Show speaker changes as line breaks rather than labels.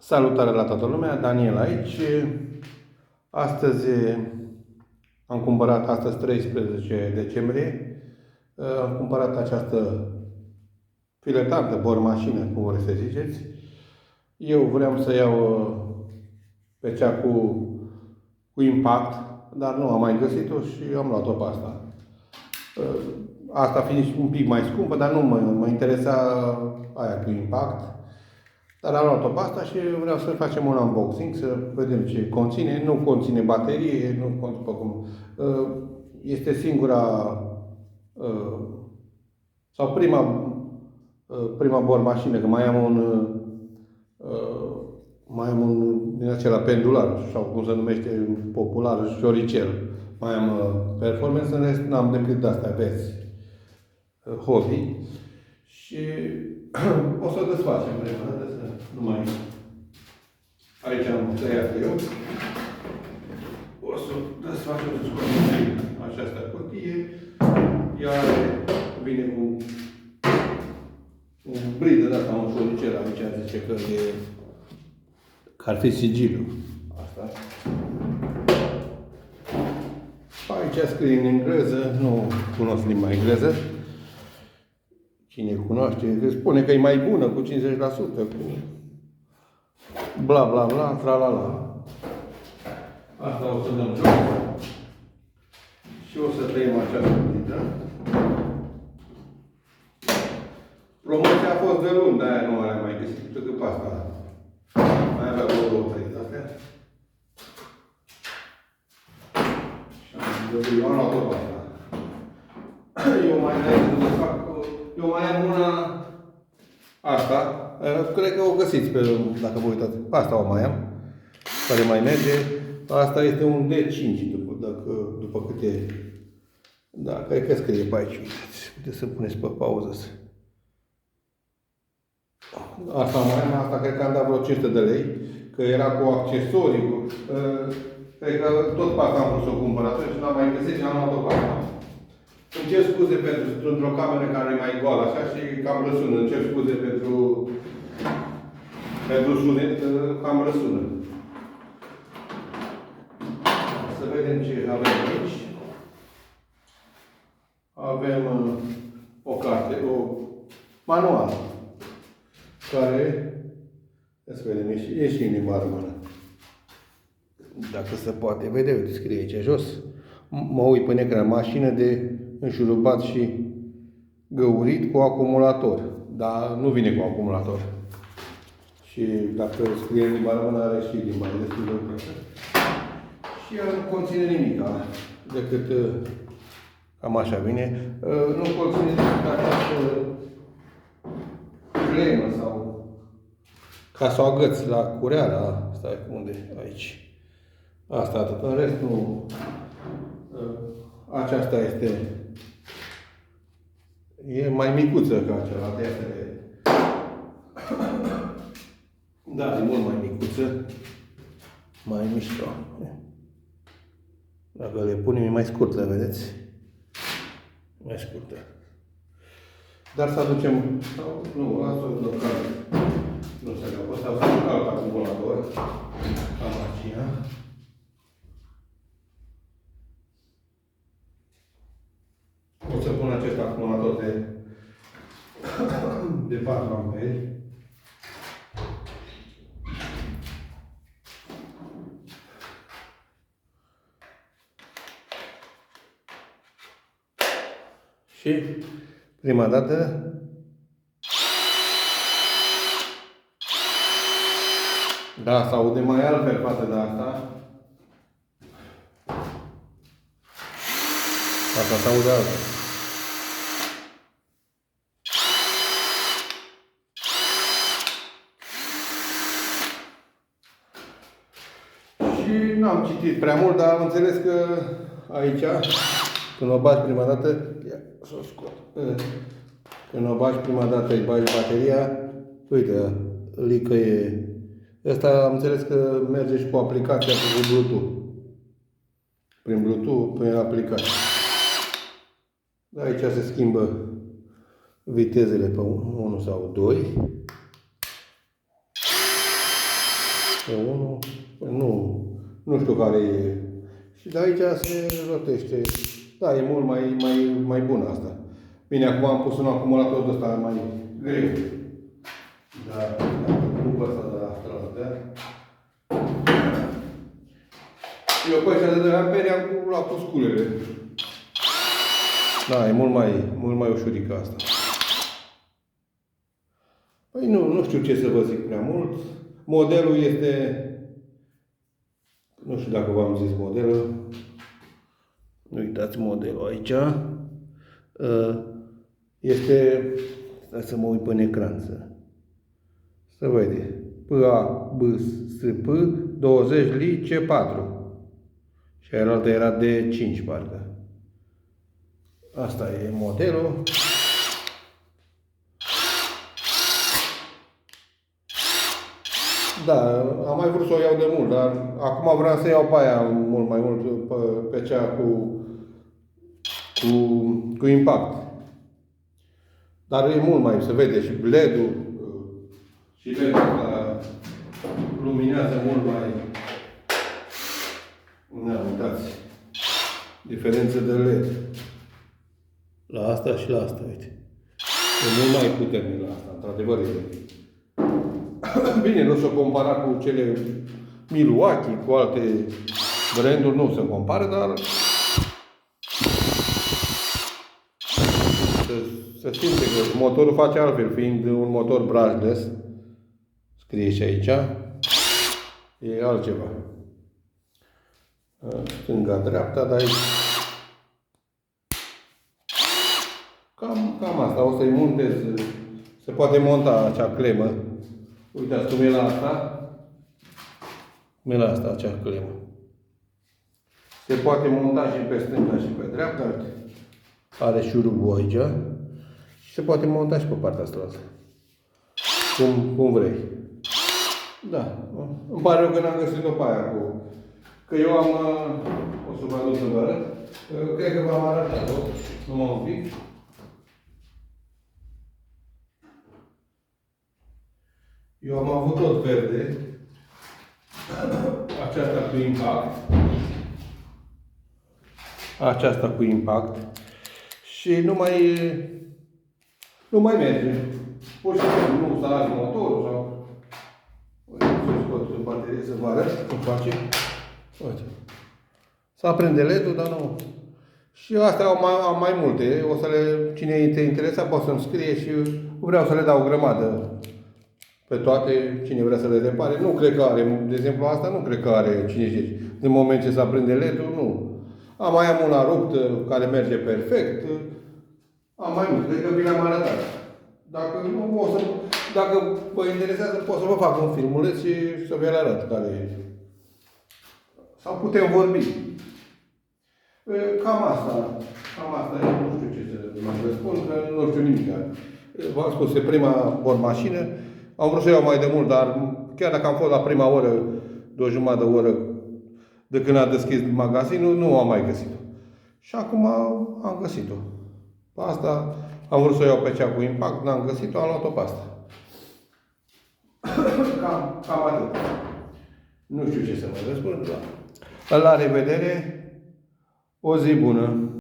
Salutare la toată lumea, Daniel aici. Astăzi am cumpărat, astăzi 13 decembrie, am cumpărat această filetantă, bormașină, cum vreți să ziceți. Eu vreau să iau pe cea cu impact, dar nu am mai găsit-o și am luat-o pe asta. Asta fiind un pic mai scumpă, dar nu mă interesa aia cu impact. Dar am luat-o pe asta și vreau să facem un unboxing, să vedem ce conține. Nu conține baterie, nu conține cum. Este singura sau prima bormașină, că mai am un din acela pendular, sau cum se numește în popular, șoricel. Mai am performance, în rest n-am decât de-astea vezi, hobby. Și o să o desfacem prima dată, să nu mai... Aici am tăiat eu. O să o desfacem, să scoatem această cutie. Iar vine cu un bridă de asta, un șoricel, aici zice că e... că ar fi sigilul. Asta. Aici scrie în engleză, nu cunosc limba engleză. Cine cunoaște, spune că e mai bună cu 50%, cu bla bla bla, tra-la-la. Asta o să dăm jos și o să tăiem această cutie. Promoția a fost de luni, de-aia nu am mai găsit decât pe asta. Mai avea două trei de-astea. Și am luat-o pe asta. Eu mai am una, asta, cred că o găsiți, dacă vă uitați, asta o mai am, care mai merge, asta este un D5, după câte, da, cred că scrie pe aici, uite să puneți pe pauză. Asta mai am, asta cred că am dat vreo 500 de lei, că era cu accesorii, cred că tot pe asta am vrut să o cumpăr atunci și n-am mai găsit și am luat-o pe asta. Îmi cer scuze pentru o cameră care e mai goală așa și cam răsună. Îmi cer scuze pentru sunet, cam răsună. Să vedem ce avem aici. Avem o carte, o manual, care, să vedem, e și în limba română. Dacă se poate vede, uite, scrie aici jos. Mă uit pe ecran, mașină de înșurubat și găurit cu acumulator. Dar nu vine cu acumulator. Și dacă scrie în limba română, are și limba destul de ușoară. Și ea nu conține nimic, decât cam așa vine. Nu conține decât această clemă sau ca să o agăți la cureală. Stai, unde? Aici. Asta atât. În rest nu... Aceasta este... E mai micuță ca celălalt. Da, e mult mai micuță. Mai mișto. Dacă le punem, e mai scurtă, vedeți? Mai scurtă. Dar să aducem... Nu, asta o local. Nu se leagă. Asta o să aduc alt acumulator. Cam aceea. O să pun acest acumulator de 4 amperi. Și prima dată da, se aude mai altfel față de asta. Asta se aude altfel. Și n-am citit prea mult, dar am înțeles că aici, când o bagi prima dată, ia, să o scot. Când o bagi prima dată, îi bagi bateria, uite, licăie. Ăsta am înțeles că merge și cu aplicația cu Bluetooth. Prin Bluetooth, prin aplicație. Aici se schimbă vitezele pe 1 sau 2. E unul, nu știu care e. Și de aici se rotește. Da, e mult mai bun asta. Bine, acum am pus un acumulator de ăsta mai greu. Da, nu pe ăsta de la stradă. Eu pe ăștia de 2 amperi am luat cu sculele. Da, e mult mai ușurică asta. Păi nu știu ce să vă zic prea mult. Modelul este... Nu știu dacă v-am zis modelul. Nu uitați modelul aici. Este... Stai să mă uit pe ecran să vede. PABSP 20 li C4. Și aia era de 5 parcă. Asta e modelul. Da, am mai vrut să o iau de mult, dar acum vreau să iau pe aia mult mai mult, pe cea cu impact. Dar e mult mai, se vede și LED-ul și LED-ul ăsta luminează mult mai... Nu, uitați. Diferență de LED. La asta și la asta, uite. E mult mai puternic la asta, într-adevăr e. Bine, nu se compara cu cele Milwaukee, cu alte branduri, nu se compară, dar se simte că motorul face altfel, fiind un motor brushless, scrie și aici, e altceva. Stânga-dreapta, dar aici cam asta, o să-i montez, se poate monta acea clemă. Uitați cum e la asta. Cum e la asta acea clemă. Se poate monta și pe stânga și pe dreapta. Are șurubul aici. Și se poate monta și pe partea asta. Cum vrei. Da. Îmi pare rău că n-am găsit-o pe aia cu... Că eu am... O să vă aduc să vă arăt. Cred că v-am arătat-o. Numai un pic. Eu am avut tot verde. Aceasta cu impact. Aceasta cu impact. Și nu mai merge. Pur și simplu nu s-a ars motorul sau... Uite, să scot în baterie să vă arăt cum face. Uite. S-a aprinde LED-ul, dar nu... Și astea au mai multe. O să le... Cine te interesa poate să-mi scrie și vreau să le dau o grămadă. Pe toate, cine vrea să le repare. Nu cred că are, de exemplu asta nu cred că are cine știe. Din moment ce s-a prinde LED-ul, nu. Mai am una ruptă care merge perfect. Am mai mult, cred că vi le-am arătat. Dacă vă interesează, pot să vă fac un filmuleț și să vi le arăt care e. Sau putem vorbi. Cam asta e, nu știu ce să mai vă spun, că nu știu nimic. V-am spus, e prima mașină. Am vrut să iau mai de mult, dar chiar dacă am fost la prima oră, de o jumătate de oră, de când a deschis magazinul, nu am mai găsit-o. Și acum am găsit-o. Pe asta am vrut să o iau pe cea cu impact, n-am găsit-o, am luat-o pe asta. Cam atât. Nu știu ce să mai răspund, dar la revedere, o zi bună!